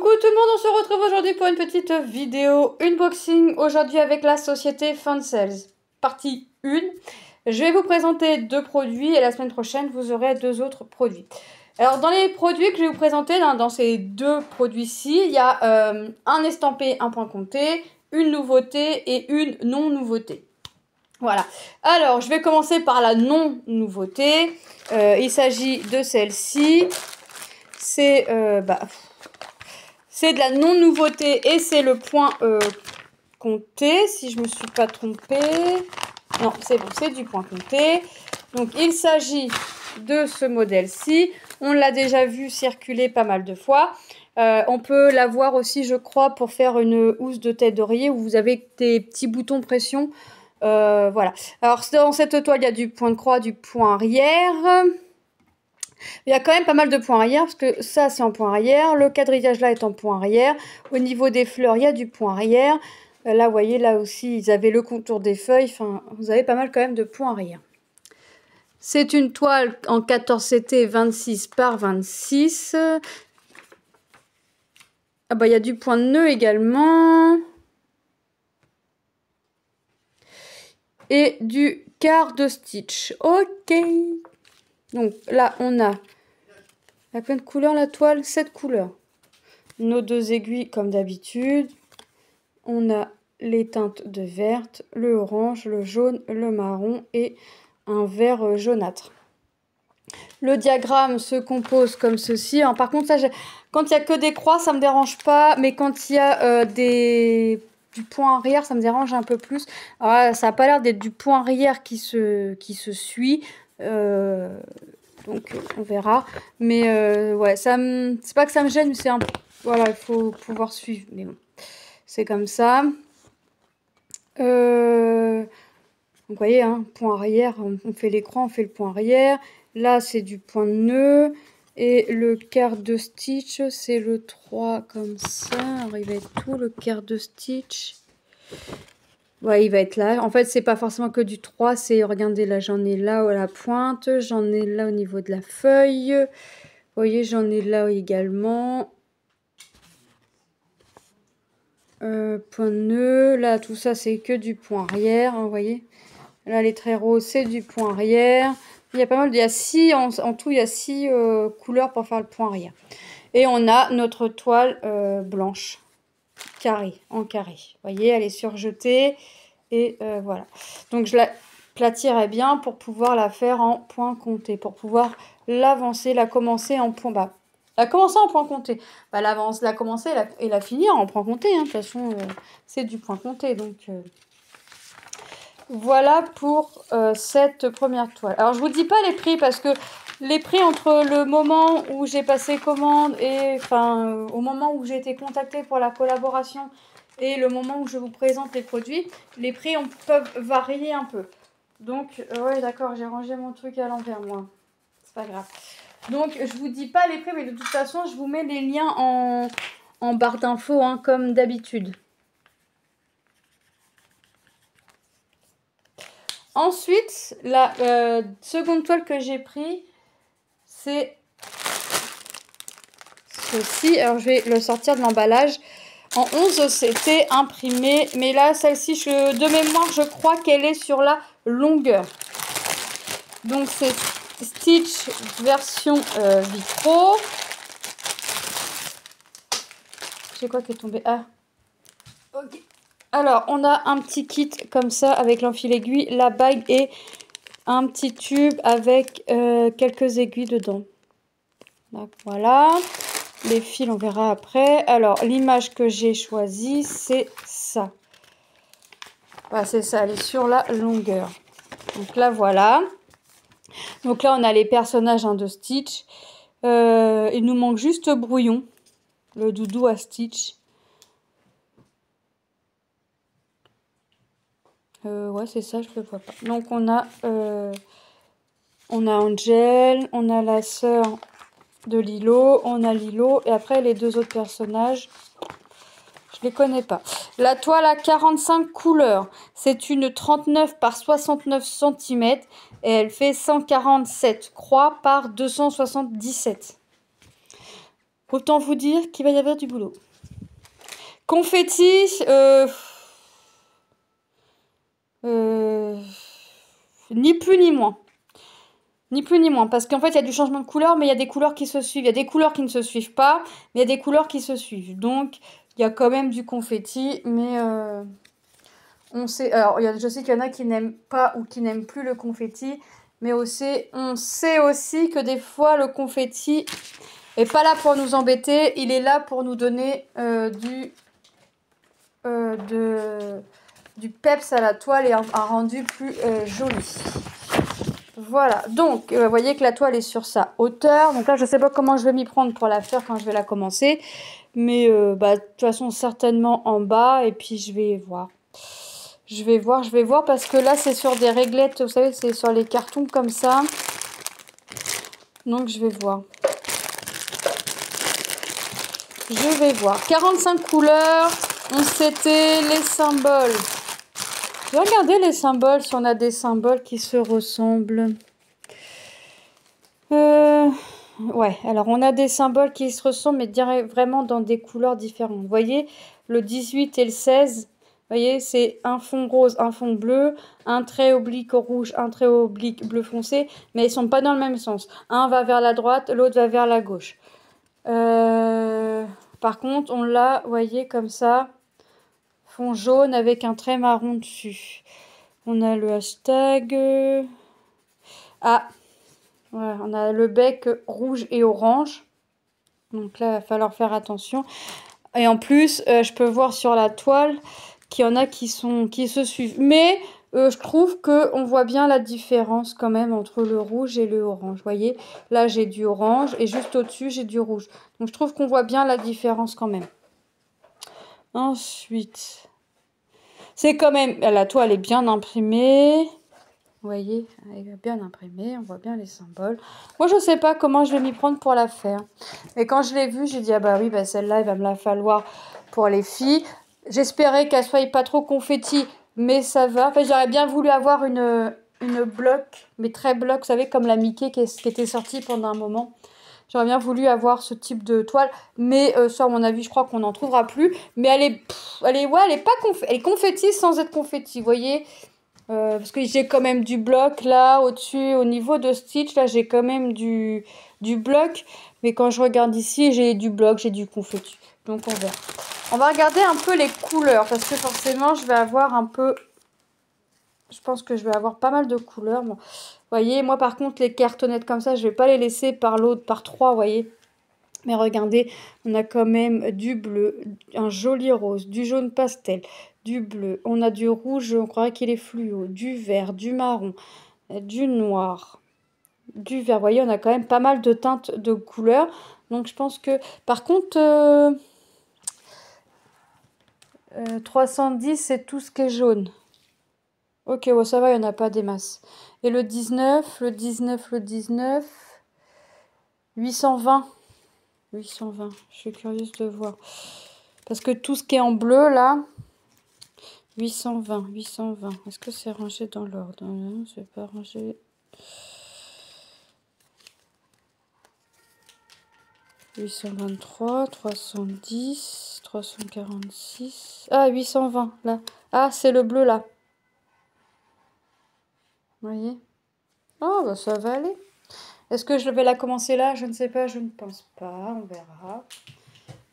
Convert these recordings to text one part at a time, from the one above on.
Coucou tout le monde, on se retrouve aujourd'hui pour une petite vidéo unboxing, aujourd'hui avec la société Funcels. Partie 1, je vais vous présenter 2 produits et la semaine prochaine vous aurez 2 autres produits. Alors dans les produits que je vais vous présenter, dans ces 2 produits-ci, il y a un estampé, un point compté, une nouveauté et une non-nouveauté. Voilà, alors je vais commencer par la non-nouveauté, il s'agit de celle-ci, c'est de la non-nouveauté et c'est le point compté, si je ne me suis pas trompée. Non, c'est bon, c'est du point compté. Donc, il s'agit de ce modèle-ci. On l'a déjà vu circuler pas mal de fois. On peut l'avoir aussi, je crois, pour faire une housse de tête d'oreiller où vous avez des petits boutons pression. Voilà. Alors, dans cette toile, il y a du point de croix, du point arrière. Il y a quand même pas mal de points arrière, parce que ça, c'est en point arrière. Le quadrillage là est en point arrière. Au niveau des fleurs, il y a du point arrière. Là, vous voyez, là aussi, ils avaient le contour des feuilles. Enfin, vous avez pas mal quand même de points arrière. C'est une toile en 14 CT 26 par 26. Ah bah, il y a du point de nœud également. Et du quart de stitch. Ok. Donc là, on a la pleine couleur, la toile, 7 couleurs. Nos 2 aiguilles comme d'habitude. On a les teintes de verte, le orange, le jaune, le marron et un vert jaunâtre. Le diagramme se compose comme ceci. Alors, par contre, ça, quand il n'y a que des croix, ça ne me dérange pas. Mais quand il y a du point arrière, ça me dérange un peu plus. Alors, ça n'a pas l'air d'être du point arrière qui se suit. Donc, on verra. Mais ouais, c'est pas que ça me gêne, mais c'est un... Voilà, il faut pouvoir suivre. Mais bon, c'est comme ça. Donc, vous voyez, hein, point arrière, on fait l'écran, on fait le point arrière. Là, c'est du point de nœud. Et le quart de stitch, c'est le 3 comme ça. Alors, il va être tout le quart de stitch. Ouais, il va être là. En fait, c'est pas forcément que du 3. C'est, regardez, là, j'en ai là à la pointe. J'en ai là au niveau de la feuille. Vous voyez, j'en ai là également. Point de nœud. Là, tout ça, c'est que du point arrière. Hein, vous voyez. Là, les traits roses, c'est du point arrière. Il y a pas mal, il y a 6, en tout, il y a 6 couleurs pour faire le point arrière. Et on a notre toile blanche, carré, en carré. Vous voyez, elle est surjetée. Et voilà. Donc, je la platirai bien pour pouvoir la faire en point compté. Pour pouvoir l'avancer, la commencer en point bas. La commencer en point compté. Bah, la commencer et la finir en point compté. Hein. De toute façon, c'est du point compté. Donc... Voilà pour cette première toile. Alors, je vous dis pas les prix parce que les prix entre le moment où j'ai passé commande et au moment où j'ai été contactée pour la collaboration et le moment où je vous présente les produits, les prix peuvent varier un peu. Donc, ouais, d'accord, j'ai rangé mon truc à l'envers, moi. C'est pas grave. Donc, je vous dis pas les prix, mais de toute façon, je vous mets les liens en barre d'infos, hein, comme d'habitude. Ensuite, la seconde toile que j'ai pris, c'est ceci. Alors, je vais le sortir de l'emballage. En 11, c'était imprimé. Mais là, celle-ci, de mémoire, je crois qu'elle est sur la longueur. Donc, c'est Stitch version Vitro. J'ai quoi qui est tombé? Ah, ok. Alors, on a un petit kit comme ça avec l'enfil aiguille, la bague et un petit tube avec quelques aiguilles dedans. Donc, voilà. Les fils, on verra après. Alors, l'image que j'ai choisie, c'est ça. Voilà, c'est ça, elle est sur la longueur. Donc là, voilà. Donc là, on a les personnages de Stitch. Il nous manque juste Brouillon, le doudou à Stitch. Ouais, c'est ça, je le vois pas. Donc, on a Angel, on a la sœur de Lilo, on a Lilo, et après, les 2 autres personnages, je les connais pas. La toile à 45 couleurs, c'est une 39 par 69 cm, et elle fait 147 croix par 277. Autant vous dire qu'il va y avoir du boulot. Confetti, ni plus ni moins. Ni plus ni moins, parce qu'en fait, il y a du changement de couleur, mais il y a des couleurs qui se suivent. Il y a des couleurs qui ne se suivent pas, mais il y a des couleurs qui se suivent. Donc, il y a quand même du confetti, mais on sait... Alors, je sais qu'il y en a qui n'aiment pas ou qui n'aiment plus le confetti, mais aussi, on sait aussi que des fois, le confetti n'est pas là pour nous embêter, il est là pour nous donner du peps à la toile et un rendu plus joli. Voilà, donc vous voyez que la toile est sur sa hauteur. Donc là, je ne sais pas comment je vais m'y prendre pour la faire quand je vais la commencer. Mais de toute façon, certainement en bas. Et puis, je vais voir. Je vais voir parce que là, c'est sur des réglettes. Vous savez, c'est sur les cartons comme ça. Donc, je vais voir. 45 couleurs. C'était les symboles. Je vais regarder les symboles, si on a des symboles qui se ressemblent. Ouais, alors on a des symboles qui se ressemblent, mais vraiment dans des couleurs différentes. Vous voyez, le 18 et le 16, vous voyez, c'est un fond rose, un fond bleu, un trait oblique rouge, un trait oblique bleu foncé, mais ils ne sont pas dans le même sens. Un va vers la droite, l'autre va vers la gauche. Par contre, on l'a, vous voyez, comme ça, fond jaune avec un trait marron dessus. On a le hashtag... Ah, voilà, on a le bec rouge et orange. Donc là, il va falloir faire attention. Et en plus, je peux voir sur la toile qu'il y en a qui se suivent. Mais je trouve qu'on voit bien la différence quand même entre le rouge et le orange. Vous voyez, là, j'ai du orange et juste au-dessus, j'ai du rouge. Donc, je trouve qu'on voit bien la différence quand même. Ensuite, c'est quand même... La toile est bien imprimée. Vous voyez, elle est bien imprimée, on voit bien les symboles. Moi, je ne sais pas comment je vais m'y prendre pour la faire. Et quand je l'ai vue, j'ai dit, ah bah oui, bah celle-là, il va me la falloir pour les filles. J'espérais qu'elle soit pas trop confetti, mais ça va. Enfin, j'aurais bien voulu avoir une bloc, mais très bloc, vous savez, comme la Mickey qui était sortie pendant un moment. J'aurais bien voulu avoir ce type de toile, mais ça, à mon avis, je crois qu'on n'en trouvera plus. Mais elle est confetti sans être confetti, vous voyez. Parce que j'ai quand même du bloc là au-dessus, au niveau de Stitch, là j'ai quand même du bloc. Mais quand je regarde ici, j'ai du bloc, j'ai du confetti. Donc on verra. On va regarder un peu les couleurs parce que forcément je vais avoir un peu... Je pense que je vais avoir pas mal de couleurs. Bon. Vous voyez, moi par contre les cartonnettes comme ça, je vais pas les laisser par l'autre, par trois, vous voyez. Mais regardez, on a quand même du bleu, un joli rose, du jaune pastel, du bleu. On a du rouge, on croirait qu'il est fluo, du vert, du marron, du noir, du vert. Vous voyez, on a quand même pas mal de teintes de couleurs. Donc je pense que... Par contre, 310, c'est tout ce qui est jaune. Ok, ouais, ça va, il n'y en a pas des masses. Et le 19, 820. 820, je suis curieuse de voir. Parce que tout ce qui est en bleu, là, 820. Est-ce que c'est rangé dans l'ordre? Non, c'est pas rangé. 823, 310, 346. Ah, 820, là. Ah, c'est le bleu, là. Vous voyez? Oh, bah ça va aller. Est-ce que je vais la commencer là? Je ne sais pas, je ne pense pas. On verra.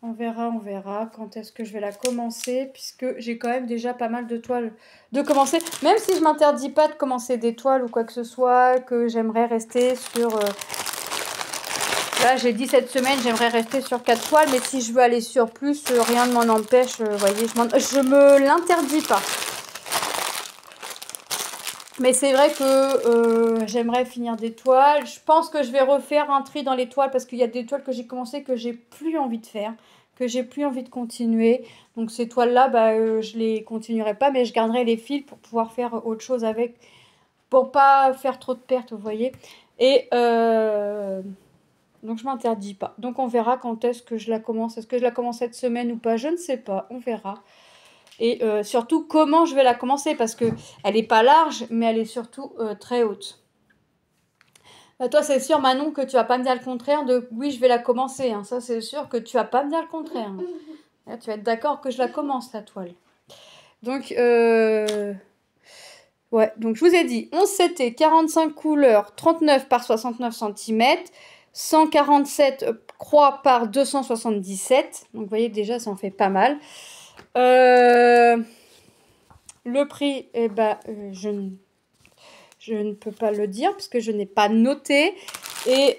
On verra quand est-ce que je vais la commencer, puisque j'ai quand même déjà pas mal de toiles de commencer. Même si je m'interdis pas de commencer des toiles ou quoi que ce soit, que j'aimerais rester sur... Là, j'ai dit cette semaine, j'aimerais rester sur 4 toiles, mais si je veux aller sur plus, rien ne m'en empêche. Vous voyez, je me l'interdis pas. Mais c'est vrai que j'aimerais finir des toiles. Je pense que je vais refaire un tri dans les toiles parce qu'il y a des toiles que j'ai commencé que j'ai plus envie de faire, que j'ai plus envie de continuer. Donc ces toiles-là, je les continuerai pas, mais je garderai les fils pour pouvoir faire autre chose avec, pour pas faire trop de pertes, vous voyez. Et donc je m'interdis pas. Donc on verra quand est-ce que je la commence. Est-ce que je la commence cette semaine ou pas? Je ne sais pas. On verra. Et surtout, comment je vais la commencer, parce que elle n'est pas large, mais elle est surtout très haute. Bah, toi, c'est sûr, Manon, que tu vas pas me dire le contraire de oui, je vais la commencer. Hein. Ça, c'est sûr que tu vas pas me dire le contraire. Hein. Là, tu vas être d'accord que je la commence, la toile. Donc, ouais, donc je vous ai dit 11 CT, 45 couleurs, 39 par 69 cm, 147 croix par 277. Donc, vous voyez, déjà, ça en fait pas mal. Le prix, eh ben, je ne peux pas le dire parce que je n'ai pas noté. Et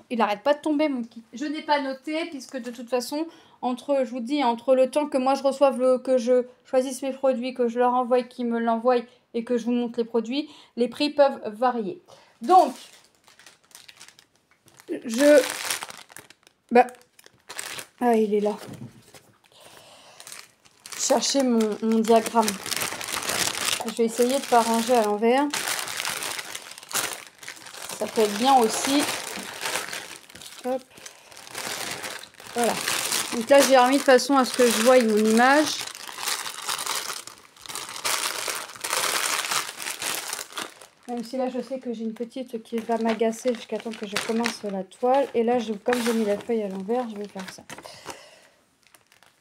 il n'arrête pas de tomber, mon kit. Je n'ai pas noté puisque de toute façon, je vous dis, entre le temps que moi je reçoive, que je choisisse mes produits, que je leur envoie, qu'ils me l'envoient et que je vous montre les produits, les prix peuvent varier. Donc, bah, ah, il est là. Chercher mon diagramme. Je vais essayer de ne pas ranger à l'envers. Ça peut être bien aussi. Hop. Voilà. Donc là, j'ai remis de façon à ce que je voie mon image. Même si là, je sais que j'ai une petite qui va m'agacer jusqu'à temps que je commence la toile. Et là, comme j'ai mis la feuille à l'envers, je vais faire ça.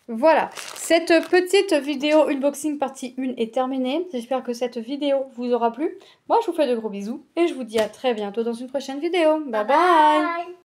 Voilà, cette petite vidéo unboxing partie 1 est terminée. J'espère que cette vidéo vous aura plu. Moi, je vous fais de gros bisous et je vous dis à très bientôt dans une prochaine vidéo. Bye bye.